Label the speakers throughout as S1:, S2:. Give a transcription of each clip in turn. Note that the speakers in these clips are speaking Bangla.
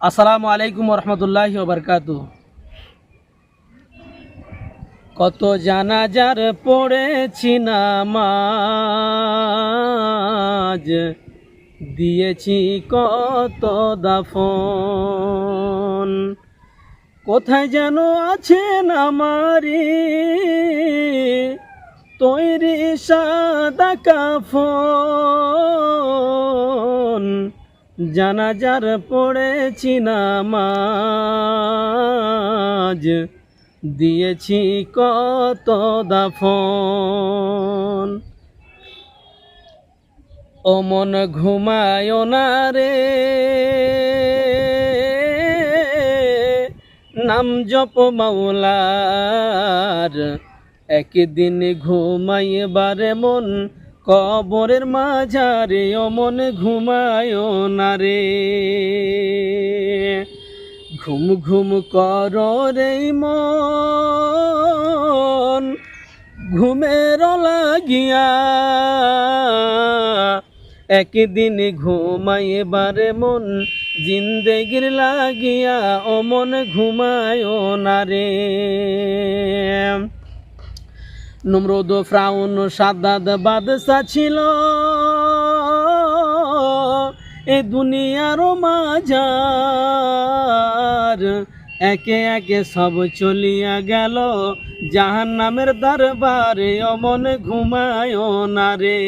S1: আসসালামু আলাইকুম রহমতুল্লাহি ওয়া বারাকাতুহু। কত জানাজার পড়েছি নামাজ, দিয়েছি কত দাফন। কোথায় যেন আছেন আমারি তৈরি সাদা কাফন। জানাজার পড়েছি নামাজ, দিয়েছি কত দাফন। ও মন ঘুমায় না রে, নাম জপ মাওলার। একদিন ঘুমাইবারে মন কবরের মাঝারে। ও মন ঘুমায় না রে, ঘুম ঘুম কর রে মন ঘুমের লাগিয়া। একদিন ঘুমাইবারে মন জিন্দেগির লাগিয়া। ও মন ঘুমায় না রে। নমরুদ ফ্রাউন সাদ্দাদ বাদশা ছিল এ দুনিয়ার মাঝার। একে একে সব চলিয়া গেল জাহান্নামের দরবারে। ও মন ঘুমায় না রে,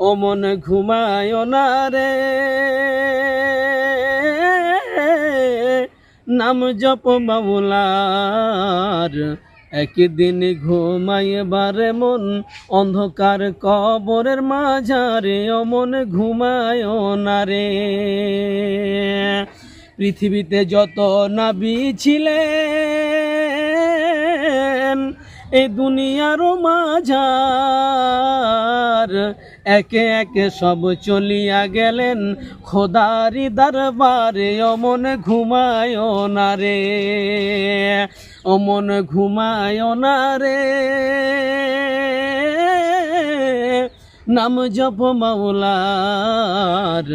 S1: ও মন ঘুমায় না রে, নাম জপ মাওলার। একদিন ঘুমাইবারে মন অন্ধকার কবরের মাঝারে। ও মন ঘুমায় না রে। পৃথিবীতে যত নবী ছিলেন এই দুনিয়ার মাঝার, একে একে সব চলিয়া গেলেন খোদারি দরবারে। ও মন ঘুমায় না রে, ও মন ঘুমায় না রে, নাম জপ মাওলার।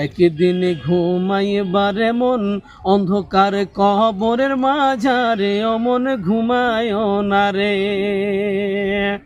S1: একদিন ঘুমাইবারে মন অন্ধকার কবরের মাঝারে। ও মন ঘুমায় না রে।